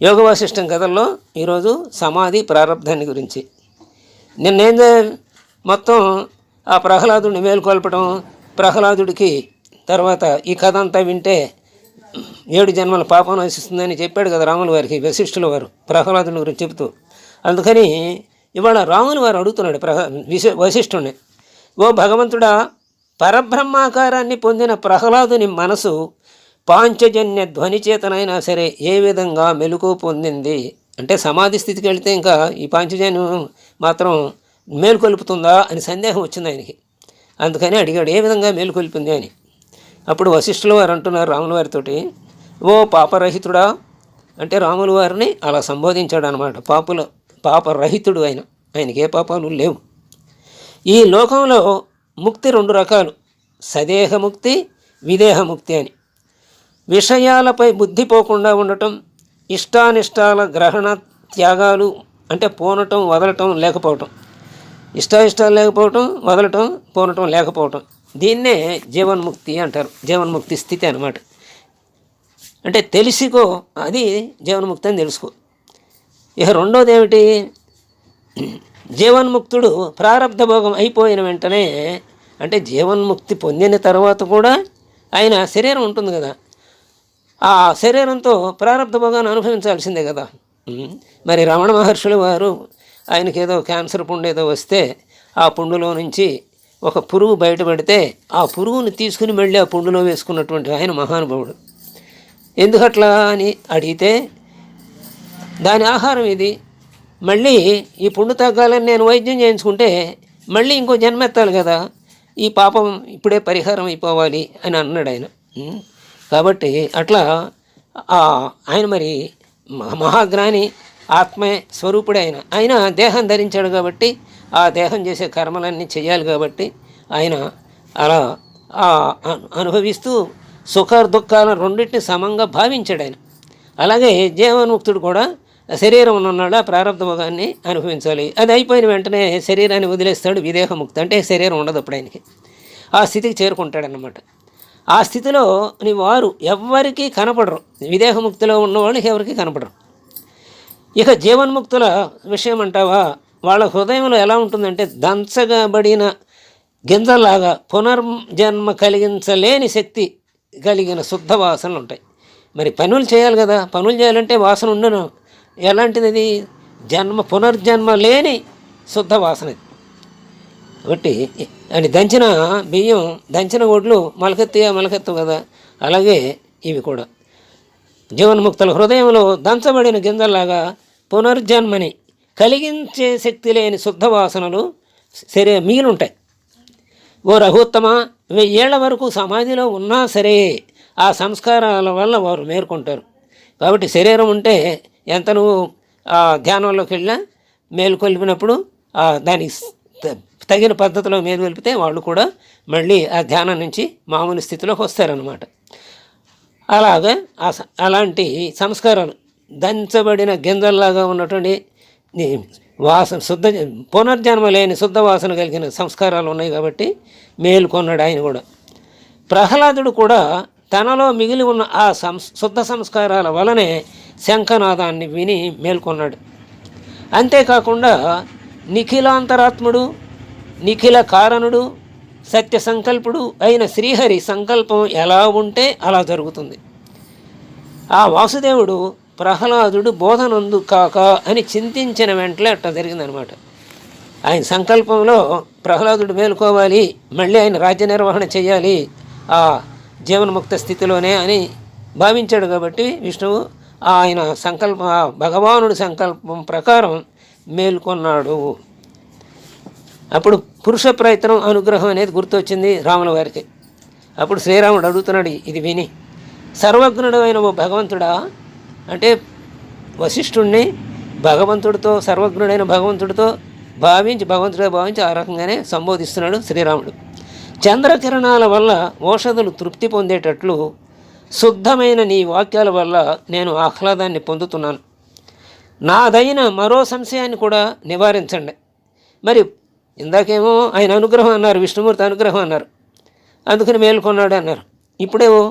యోగ వాసిష్టం కథల్లో ఈరోజు సమాధి ప్రారంధాన్ని గురించి. నిన్నేం మొత్తం ఆ ప్రహ్లాదుడిని మేలుకొల్పడం, ప్రహ్లాదుడికి తర్వాత ఈ కథ అంతా వింటే 7 జన్మల పాపం నశిస్తుందని చెప్పాడు కదా రాముల వారికి వశిష్ఠుల వారు ప్రహ్లాదుని గురించి చెబుతూ. అందుకని ఇవాళ రాముల వారు అడుగుతున్నాడు వశిష్ఠుడిని, ఓ భగవంతుడా, పరబ్రహ్మాకారాన్ని పొందిన ప్రహ్లాదుని మనసు పాంచజన్య ధ్వని చేతనైనా సరే ఏ విధంగా మెలకు పొందింది అంటే, సమాధి స్థితికి వెళితే ఇంకా ఈ పాంచజన్యం మాత్రం మేలుకొల్పుతుందా అని సందేహం వచ్చింది ఆయనకి. అందుకని అడిగాడు, ఏ విధంగా మేలుకొల్పింది అని. అప్పుడు వశిష్ఠుల వారు అంటున్నారు రాముల వారితోటి, ఓ పాపరహితుడా అంటే రాముల వారిని అలా సంబోధించాడు అనమాట. పాపరహితుడు ఆయనకి ఏ పాపాలు లేవు. ఈ లోకంలో ముక్తి 2 రకాలు, సదేహముక్తి, విదేహముక్తి అని. విషయాలపై బుద్ధి పోకుండా ఉండటం, ఇష్టానిష్టాల గ్రహణ త్యాగాలు అంటే పోనటం వదలటం లేకపోవటం, ఇష్టాయిష్టాలు లేకపోవటం వదలటం పోనటం లేకపోవటం, దీన్నే జీవన్ముక్తి అంటారు. జీవన్ముక్తి స్థితి అన్నమాట. అంటే తెలిసికో అది జీవన్ముక్తి అని తెలుసుకో. ఇక రెండోది ఏమిటి, జీవన్ముక్తుడు ప్రారబ్ధ భోగం అయిపోయిన వెంటనే అంటే జీవన్ముక్తి పొందిన తర్వాత కూడా ఆయన శరీరం ఉంటుంది కదా, ఆ శరీరంతో ప్రారబ్ధ భోగాన్ని అనుభవించాల్సిందే కదా. మరి రమణ మహర్షుల వారు ఆయనకి ఏదో క్యాన్సర్ పుండు ఏదో వస్తే ఆ పుండులో నుంచి ఒక పురుగు బయటపడితే ఆ పురుగుని తీసుకుని మళ్ళీ ఆ పుండులో వేసుకున్నటువంటి ఆయన మహానుభావుడు. ఎందుకట్లా అని అడిగితే, దాని ఆహారం ఇది, మళ్ళీ ఈ పుండు తగ్గాలని నేను వైద్యం చేయించుకుంటే మళ్ళీ ఇంకో జన్మెత్తాలి కదా, ఈ పాపం ఇప్పుడే పరిహారం అయిపోవాలి అని అన్నాడు ఆయన. కాబట్టి అట్లా ఆయన మరి మహాజ్ఞాని, ఆత్మే స్వరూపుడే ఆయన దేహం ధరించాడు కాబట్టి ఆ దేహం చేసే కర్మలన్నీ చేయాలి కాబట్టి ఆయన అలా అనుభవిస్తూ సుఖ దుఃఖాల రెండింటిని సమంగా భావించాడు ఆయన. అలాగే జీవన్ముక్తుడు కూడా శరీరం ఉన్నాడు, ఆ ప్రారంభ భోగాన్ని అనుభవించాలి. అది అయిపోయిన వెంటనే శరీరాన్ని వదిలేస్తాడు, విదేహముక్తి అంటే శరీరం ఉండదు అప్పుడు ఆయనకి. ఆ స్థితికి చేరుకుంటాడన్నమాట. ఆ స్థితిలో వారు ఎవ్వరికీ కనపడరు, విదేహముక్తిలో ఉన్నవాళ్ళకి ఎవరికి కనపడరు. ఇక జీవన్ముక్తుల విషయం అంటావా, వాళ్ళ హృదయంలో ఎలా ఉంటుందంటే దంచగబడిన గింజలాగా పునర్జన్మ కలిగించలేని శక్తి కలిగిన శుద్ధ వాసనలు ఉంటాయి. మరి పనులు చేయాలి కదా, పనులు చేయాలంటే వాసన ఉండను. ఎలాంటిది అది, పునర్జన్మ లేని శుద్ధ వాసన. కాబట్టి అని దంచిన బియ్యం, దంచిన ఒడ్లు మొలకెత్తు కదా, అలాగే ఇవి కూడా జీవన్ముక్తుల హృదయంలో దంచబడిన గింజల్లాగా పునర్జన్మని కలిగించే శక్తి లేని శుద్ధ వాసనలు మిగిలింటాయి. ఓ రఘుత్తమ, 1000 ఏళ్ల వరకు సమాధిలో ఉన్నా సరే ఆ సంస్కారాల వల్ల వారు మేల్కొంటారు. కాబట్టి శరీరం ఉంటే ఎంత నువ్వు ధ్యానంలోకి వెళ్ళినా మేలుకొల్పినప్పుడు దానికి తగిన పద్ధతిలో మేలుకొల్పితే వాళ్ళు కూడా మళ్ళీ ఆ ధ్యానం నుంచి మామూలు స్థితిలోకి వస్తారన్నమాట. అలాగా అలాంటి సంస్కారాలు దంచబడిన గింజల్లాగా ఉన్నటువంటి వాసన పునర్జన్మ లేని శుద్ధ వాసన కలిగిన సంస్కారాలు ఉన్నాయి కాబట్టి మేలుకొన్నాడు ఆయన కూడా. ప్రహ్లాదుడు కూడా తనలో మిగిలి ఉన్న ఆ శుద్ధ సంస్కారాల వలనే శంఖనాదాన్ని విని మేల్కొన్నాడు. అంతేకాకుండా నిఖిలాంతరాత్ముడు, నిఖిల కారణుడు, సత్య సంకల్పుడు అయిన శ్రీహరి సంకల్పం ఎలా ఉంటే అలా జరుగుతుంది. ఆ వాసుదేవుడు ప్రహ్లాదుడు బోధనందు కాక అని చింతించిన వెంటనే అట్లా జరిగిందనమాట. ఆయన సంకల్పంలో ప్రహ్లాదుడు మేలుకోవాలి, మళ్ళీ ఆయన రాజ్య నిర్వహణ చేయాలి ఆ జీవన్ముక్త స్థితిలోనే అని భావించాడు. కాబట్టి విష్ణువు ఆయన భగవానుడి సంకల్పం ప్రకారం మేల్కొన్నాడు. అప్పుడు పురుష ప్రయత్నం అనుగ్రహం అనేది గుర్తొచ్చింది రాముల వారికి. అప్పుడు శ్రీరాముడు అడుగుతున్నాడు ఇది విని, సర్వజ్ఞుడు అయిన ఓ భగవంతుడా అంటే వశిష్ఠుడిని భగవంతుడితో, సర్వజ్ఞుడైన భగవంతుడితో భగవంతుడితో భావించి ఆ రకంగానే సంబోధిస్తున్నాడు శ్రీరాముడు. చంద్రకిరణాల వల్ల ఓషధులు తృప్తి పొందేటట్లు శుద్ధమైన నీ వాక్యాల వల్ల నేను ఆహ్లాదాన్ని పొందుతున్నాను. నాదైన మరో సంశయాన్ని కూడా నివారించండి. మరి ఇందాకేమో ఆయన అనుగ్రహం అన్నారు, విష్ణుమూర్తి అనుగ్రహం అన్నారు, అందుకని మేల్కొన్నాడు అన్నారు. ఇప్పుడేమో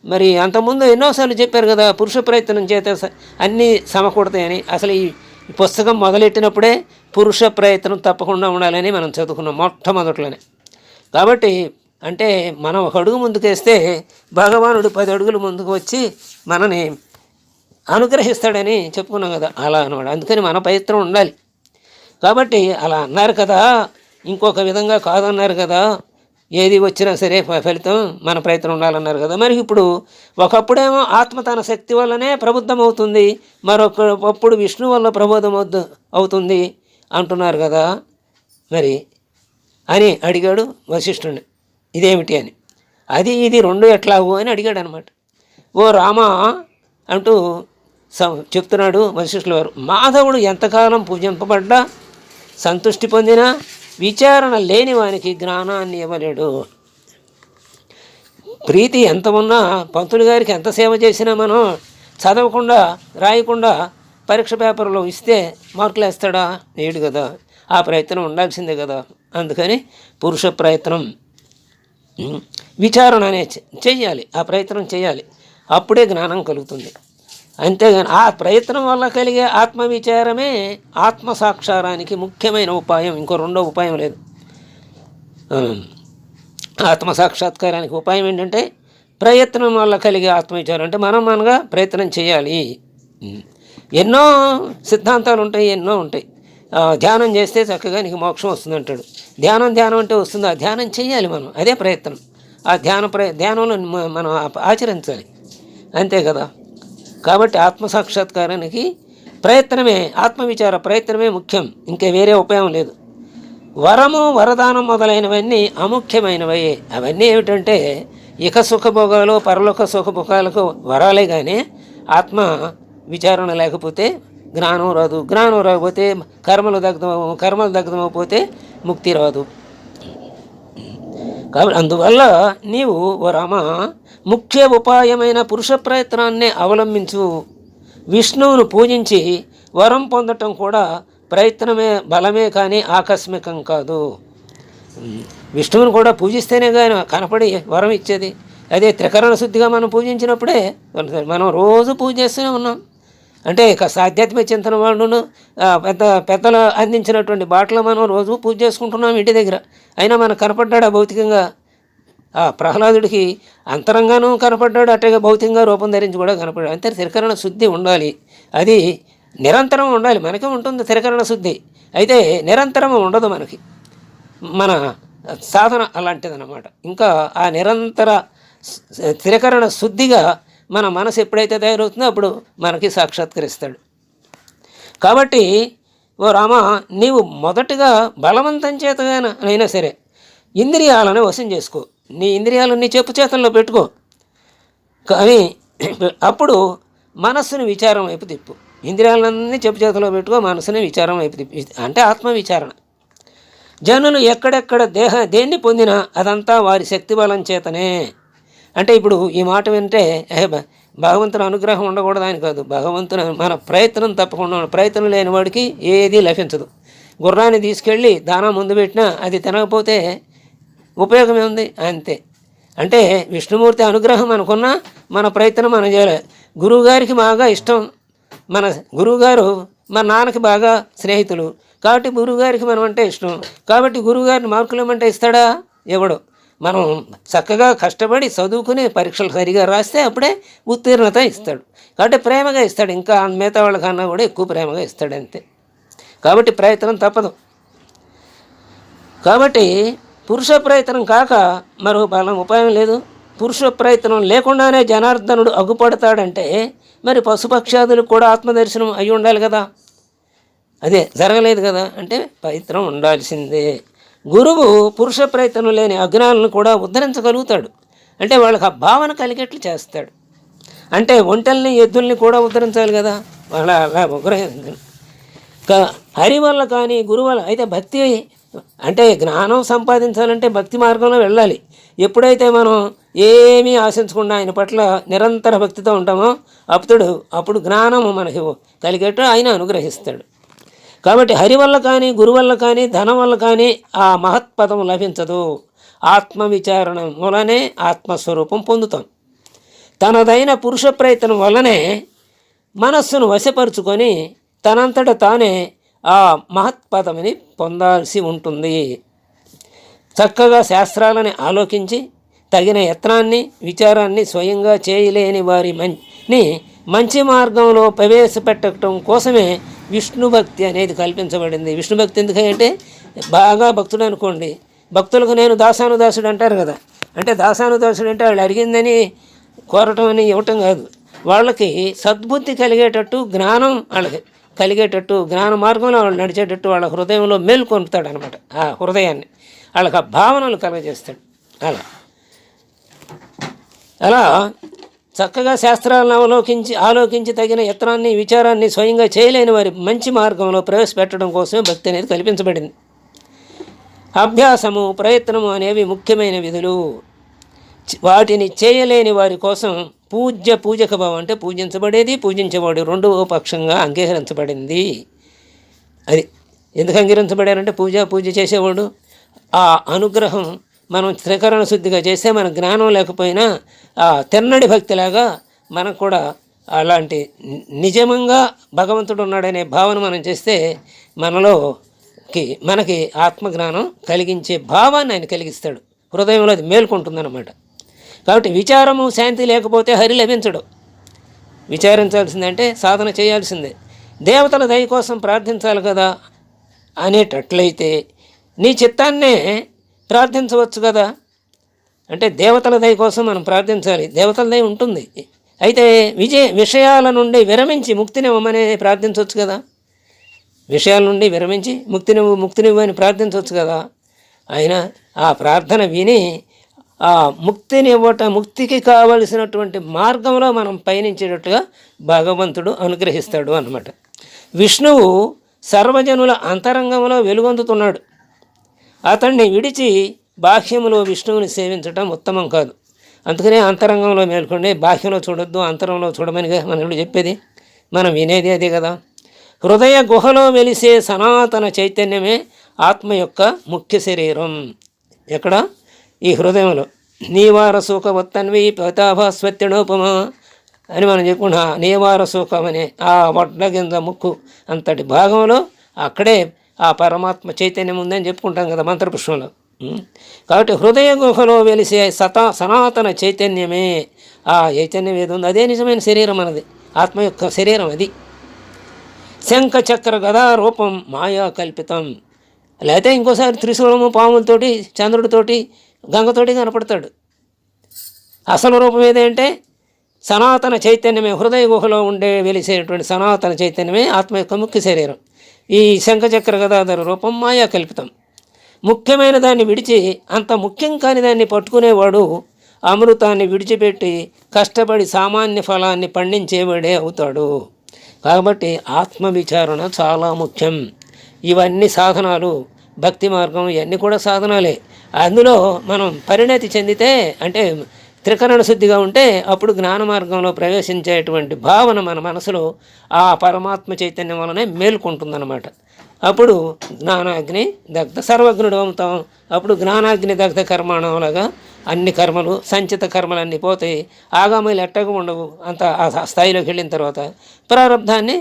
మరి అంతకుముందు ఎన్నోసార్లు చెప్పారు కదా, పురుష ప్రయత్నం చేత అన్నీ సమకూడతాయని. అసలు ఈ పుస్తకం మొదలెట్టినప్పుడే పురుష ప్రయత్నం తప్పకుండా ఉండాలని మనం చదువుకున్నాం మొట్టమొదట్లోనే. కాబట్టి అంటే మనం ఒక అడుగు ముందుకేస్తే భగవానుడు 10 అడుగులు ముందుకు వచ్చి మనని అనుగ్రహిస్తాడని చెప్పుకున్నాం కదా, అలా అనమాట. అందుకని మన ప్రయత్నం ఉండాలి. కాబట్టి అలా అన్నారు కదా, ఇంకొక విధంగా కాదన్నారు కదా, ఏది వచ్చినా సరే ఫలితం మన ప్రయత్నం ఉండాలన్నారు కదా. మరి ఇప్పుడు ఒకప్పుడేమో ఆత్మ తన శక్తి వల్లనే ప్రబుద్ధం అవుతుంది, మరొకప్పుడు విష్ణు వల్ల ప్రబోధం అవుతుంది అంటున్నారు కదా మరి అని అడిగాడు వశిష్ఠుడిని. ఇదేమిటి అని. అది ఇది రెండు ఎట్లాగు అని అడిగాడు అనమాట. ఓ రామా అంటూ చెప్తున్నాడు వశిష్ఠుల వారు. మాధవుడు ఎంతకాలం పూజింపబడ్డా సంతృష్టి పొందినా విచారణ లేని వానికి జ్ఞానాన్ని ఇవ్వలేడు. ప్రీతి ఎంత ఉన్నా పంతులు గారికి ఎంత సేవ చేసినా మనం చదవకుండా రాయకుండా పరీక్ష పేపర్లో ఇస్తే మార్కులు వేస్తాడా? లేడు కదా. ఆ ప్రయత్నం ఉండాల్సిందే కదా. అందుకని పురుష ప్రయత్నం విచారణ అనే చెయ్యాలి, ఆ ప్రయత్నం చేయాలి. అప్పుడే జ్ఞానం కలుగుతుంది. అంతేగాని ఆ ప్రయత్నం వల్ల కలిగే ఆత్మవిచారమే ఆత్మసాక్షారానికి ముఖ్యమైన ఉపాయం. ఇంకో రెండో ఉపాయం లేదు. ఆత్మసాక్షాత్కారానికి ఉపాయం ఏంటంటే ప్రయత్నం వల్ల కలిగే ఆత్మవిచారం. అంటే మనగా ప్రయత్నం చేయాలి. ఎన్నో సిద్ధాంతాలు ఉంటాయి, ఎన్నో ఉంటాయి. ధ్యానం చేస్తే చక్కగా నీకు మోక్షం వస్తుంది అంటాడు. ధ్యానం అంటే వస్తుంది. ఆ ధ్యానం చేయాలి మనం, అదే ప్రయత్నం. ఆ ధ్యానంలో మనం ఆచరించాలి, అంతే కదా. కాబట్టి ఆత్మసాక్షాత్కారానికి ప్రయత్నమే, ఆత్మవిచార ప్రయత్నమే ముఖ్యం. ఇంకా వేరే ఉపాయం లేదు. వరము వరదానం మొదలైనవన్నీ అముఖ్యమైనవే. అవన్నీ ఏమిటంటే ఇక సుఖభోగాలు పరలోక సుఖభోగాలకు వరాలే, కానీ ఆత్మ విచారణ లేకపోతే జ్ఞానం రాదు. జ్ఞానం రాకపోతే కర్మలు దగ్ధమైపోతే ముక్తి రాదు. కాబట్టి అందువల్ల నీవు ఓ రామ ముఖ్య ఉపాయమైన పురుష ప్రయత్నాన్నే అవలంబించు. విష్ణువును పూజించి వరం పొందటం కూడా ప్రయత్నమే, బలమే కానీ ఆకస్మికం కాదు. విష్ణువుని కూడా పూజిస్తేనే కానీ కనపడి వరం ఇచ్చేది. అదే త్రికరణ శుద్ధిగా మనం పూజించినప్పుడే. మనం రోజు పూజ చేస్తూనే ఉన్నాం. అంటే ఆధ్యాత్మిక చింతన వాళ్ళను పెద్దలు అందించినటువంటి బాటలు మనం రోజు పూజ చేసుకుంటున్నాం ఇంటి దగ్గర. అయినా మనకు కనపడ్డాడు భౌతికంగా. ప్రహ్లాదుడికి అంతరంగానూ కనపడ్డాడు, అట్టగా భౌతికంగా రూపం ధరించి కూడా కనపడ్డాడు. అంతే త్రికరణ శుద్ధి ఉండాలి. అది నిరంతరం ఉండాలి. మనకే ఉంటుంది త్రికరణ శుద్ధి, అయితే నిరంతరం ఉండదు. మనకి మన సాధన అలాంటిదన్నమాట. ఇంకా ఆ నిరంతర త్రికరణ శుద్ధిగా మన మనసు ఎప్పుడైతే తయారవుతుందో అప్పుడు మనకి సాక్షాత్కరిస్తాడు. కాబట్టి ఓ రామ, నీవు మొదటగా బలవంతం చేతగానైనా సరే ఇంద్రియాలను వశం చేసుకో. నీ ఇంద్రియాలను నీ చెప్పు చేతల్లో పెట్టుకో, కానీ అప్పుడు మనస్సుని విచారం వైపు తిప్పు. ఇంద్రియాలన్నీ చెప్పు చేతిలో పెట్టుకో, మనసుని విచారం వైపు తిప్పి, అంటే ఆత్మవిచారణ. జనులు ఎక్కడెక్కడ దేన్ని పొందినా అదంతా వారి శక్తి బలం చేతనే. అంటే ఇప్పుడు ఈ మాట వింటే భగవంతుని అనుగ్రహం ఉండకూడదు అని కాదు. భగవంతుని మన ప్రయత్నం తప్పకుండా, ప్రయత్నం లేని వాడికి ఏదీ లభించదు. గుర్రాన్ని తీసుకెళ్ళి దానా ముందు పెట్టినా అది తినకపోతే ఉపయోగమే ఉంది, అంతే. అంటే విష్ణుమూర్తి అనుగ్రహం అనుకున్నా మన ప్రయత్నం మనం చేయాలి. గురువుగారికి బాగా ఇష్టం, మన గురువుగారు మన నాన్నకి బాగా స్నేహితులు కాబట్టి గురువుగారికి మనం అంటే ఇష్టం. కాబట్టి గురువుగారిని మార్కులు ఇవ్వమంటే ఇస్తాడా? ఇవ్వడు. మనం చక్కగా కష్టపడి చదువుకుని పరీక్షలు సరిగా రాస్తే అప్పుడే ఉత్తీర్ణత ఇస్తాడు. కాబట్టి ప్రేమగా ఇస్తాడు. ఇంకా మిగతా వాళ్ళకన్నా కూడా ఎక్కువ ప్రేమగా ఇస్తాడు, అంతే. కాబట్టి ప్రయత్నం తప్పదు. కాబట్టి పురుష ప్రయత్నం కాక మరో బలం ఉపాయం లేదు. పురుష ప్రయత్నం లేకుండానే జనార్దనుడు అగ్గుపడతాడంటే మరి పశుపక్షాదులకు కూడా ఆత్మదర్శనం అయి ఉండాలి కదా. అదే జరగలేదు కదా. అంటే ప్రయత్నం ఉండాల్సిందే. గురువు పురుష ప్రయత్నం లేని అజ్ఞానులను కూడా ఉద్ధరించగలుగుతాడు. అంటే వాళ్ళకి ఆ భావన కలిగేట్లు చేస్తాడు. అంటే ఒంటల్ని ఎద్దుల్ని కూడా ఉద్ధరించాలి కదా. వాళ్ళ హరి వల్ల కానీ గురువు వల్ల అయితే భక్తి, అంటే జ్ఞానం సంపాదించాలంటే భక్తి మార్గంలో వెళ్ళాలి. ఎప్పుడైతే మనం ఏమీ ఆశించకుండా ఆయన పట్ల నిరంతర భక్తితో ఉంటామో అప్పుడు జ్ఞానం మనకి కలిగేట్టు ఆయన అనుగ్రహిస్తాడు. కాబట్టి హరి వల్ల కానీ గురువు వల్ల కానీ ధనం వల్ల కానీ ఆ మహత్పదం లభించదు. ఆత్మవిచారణ మూలనే ఆత్మస్వరూపం పొందుతాం. తనదైన పురుష ప్రయత్నం వల్లనే మనస్సును వశపరుచుకొని తనంతట తానే ఆ మహత్పదవిని పొందాల్సి ఉంటుంది. చక్కగా శాస్త్రాలని ఆలోకించి తగిన యత్నాన్ని విచారాన్ని స్వయంగా చేయలేని వారిని మంచి మార్గంలో ప్రవేశపెట్టడం కోసమే విష్ణు భక్తి అనేది కల్పించబడింది. విష్ణు భక్తి ఎందుకంటే బాగా భక్తుడు అనుకోండి, భక్తులకు నేను దాసానుదాసుడు అంటారు కదా, అంటే దాసానుదాసుడు అంటే వాళ్ళు అడిగిందని కోరటం అని ఇవ్వటం కాదు, వాళ్ళకి సద్బుద్ధి కలిగేటట్టు, జ్ఞానం వాళ్ళకి కలిగేటట్టు, జ్ఞాన మార్గంలో వాళ్ళు నడిచేటట్టు వాళ్ళ హృదయంలో మేల్కొంపుతాడు అనమాట. ఆ హృదయాన్ని వాళ్ళకి ఆ భావనలు కలగజేస్తాడు. అలా చక్కగా శాస్త్రాలను ఆలోకించి తగిన యత్నాన్ని విచారాన్ని స్వయంగా చేయలేని వారి మంచి మార్గంలో ప్రవేశపెట్టడం కోసమే భక్తి అనేది కల్పించబడింది. అభ్యాసము, ప్రయత్నము అనేవి ముఖ్యమైన విధులు. వాటిని చేయలేని వారి కోసం పూజక భావం అంటే పూజించబడేది, పూజించబడి రెండవ పక్షంగా అంగీకరించబడింది. అది ఎందుకు అంగీకరించబడారంటే పూజ చేసేవాడు ఆ అనుగ్రహం మనం త్రికరణ శుద్ధిగా చేస్తే మన జ్ఞానం లేకపోయినా తెన్నడి భక్తిలాగా మనకు కూడా అలాంటి నిజంగా భగవంతుడు ఉన్నాడనే భావన మనం చేస్తే మనకి ఆత్మజ్ఞానం కలిగించే భావాన్ని ఆయన కలిగిస్తాడు. హృదయంలో అది మేల్కొంటుందన్నమాట. కాబట్టి విచారము శాంతి లేకపోతే హరి లభించడు. విచారించాల్సిందంటే సాధన చేయాల్సిందే. దేవతల దయ కోసం ప్రార్థించాలి కదా అనేటట్లయితే నీ చిత్తాన్నే ప్రార్థించవచ్చు కదా. అంటే దేవతల దయ కోసం మనం ప్రార్థించాలి, దేవతల దయ ఉంటుంది. అయితే విషయాల నుండి విరమించి ముక్తినివ్వమని ప్రార్థించవచ్చు కదా. విషయాల నుండి విరమించి ముక్తినివ్వని ప్రార్థించవచ్చు కదా. ఆయన ఆ ప్రార్థన విని ఆ ముక్తికి కావలసినటువంటి మార్గంలో మనం పయనించేటట్టుగా భగవంతుడు అనుగ్రహిస్తాడు అన్నమాట. విష్ణువు సర్వజనుల అంతరంగంలో వెలుగొందుతున్నాడు. అతన్ని విడిచి బాహ్యంలో విష్ణువుని సేవించటం ఉత్తమం కాదు. అందుకనే అంతరంగంలో మేల్కొండే, బాహ్యంలో చూడొద్దు, అంతరంగంలో చూడమనిగా మనం చెప్పేది, మనం వినేది అదే కదా. హృదయ గుహలో వెలిసే సనాతన చైతన్యమే ఆత్మ యొక్క ముఖ్య శరీరం. ఎక్కడ? ఈ హృదయంలో. నీవార సుఖవత్తన్వి ప్రతాభస్వత్యనోపమ అని మనం చెప్పుకున్నా. నీవార సుఖం అనే ఆ వడ్డగింజ ముక్కు అంతటి భాగంలో అక్కడే ఆ పరమాత్మ చైతన్యం ఉందని చెప్పుకుంటాం కదా మంత్రపుష్పంలో. కాబట్టి హృదయ గుహలో వెలిసే సనాతన చైతన్యమే ఆ చైతన్యం ఏది ఉంది అదే నిజమైన శరీరం అన్నది, ఆత్మ యొక్క శరీరం అది. శంఖ చక్ర గదా రూపం మాయా కల్పితం. లేకపోతే ఇంకోసారి త్రిశూలము, పాములతోటి, చంద్రుడితోటి, గంగతోటి కనపడతాడు. అసలు రూపం ఏదంటే సనాతన చైతన్యమే. హృదయ గుహలో వెలిసేటువంటి సనాతన చైతన్యమే ఆత్మ యొక్క ముఖ్య శరీరం. ఈ శంఖచక్ర గదాధర రూపం మాయా కల్పితం. ముఖ్యమైన దాన్ని విడిచి అంత ముఖ్యం కాని దాన్ని పట్టుకునేవాడు అమృతాన్ని విడిచిపెట్టి కష్టపడి సామాన్య ఫలాన్ని పండించేవాడే అవుతాడు. కాబట్టి ఆత్మవిచారణ చాలా ముఖ్యం. ఇవన్నీ సాధనాలు, భక్తి మార్గం ఇవన్నీ కూడా సాధనాలే. అందులో మనం పరిణతి చెందితే అంటే త్రికరణ శుద్ధిగా ఉంటే అప్పుడు జ్ఞాన మార్గంలో ప్రవేశించేటువంటి భావన మన మనసులో ఆ పరమాత్మ చైతన్యం వలనే మేల్కొంటుందన్నమాట. అప్పుడు జ్ఞానాగ్ని దగ్ధ సర్వజ్ఞుడు అవుతాం. అప్పుడు జ్ఞానాగ్ని దగ్ధ కర్మాణంలాగా అన్ని కర్మలు, సంచిత కర్మలన్నీ పోతాయి. ఆగామీలు ఎట్టగా ఉండవు. అంత ఆ స్థాయిలోకి వెళ్ళిన తర్వాత ప్రారంధాన్ని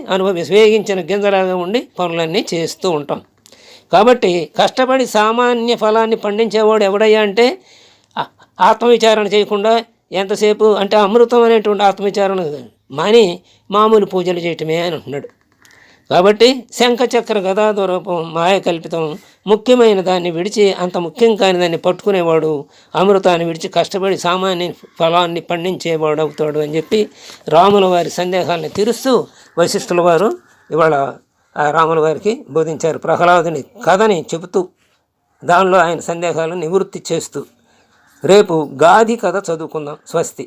వేగించిన గింజలాగా ఉండి పనులన్నీ చేస్తూ ఉంటాం. కాబట్టి కష్టపడి సామాన్య ఫలాన్ని పండించేవాడు ఎవడయ్యా అంటే ఆత్మవిచారణ చేయకుండా ఎంతసేపు అంటే అమృతం అనేటువంటి ఆత్మవిచారణ మాని మామూలు పూజలు చేయటమే అని అంటున్నాడు. కాబట్టి శంఖచక్ర గదాధర రూపం మాయ కల్పితం. ముఖ్యమైన దాన్ని విడిచి అంత ముఖ్యం కాని దాన్ని పట్టుకునేవాడు అమృతాన్ని విడిచి కష్టపడి సామాన్య ఫలాన్ని పండించేవాడు అవుతాడు అని చెప్పి రాముల వారి సందేహాలను తీరుస్తూ వశిష్ఠుల వారు ఇవాళ ఆ రాముల వారికి బోధించారు. ప్రహ్లాదుని కథని చెబుతూ దానిలో ఆయన సందేహాలను నివృత్తి చేస్తూ రేపు గాది కథ చదువుకుందాం. స్వస్తి.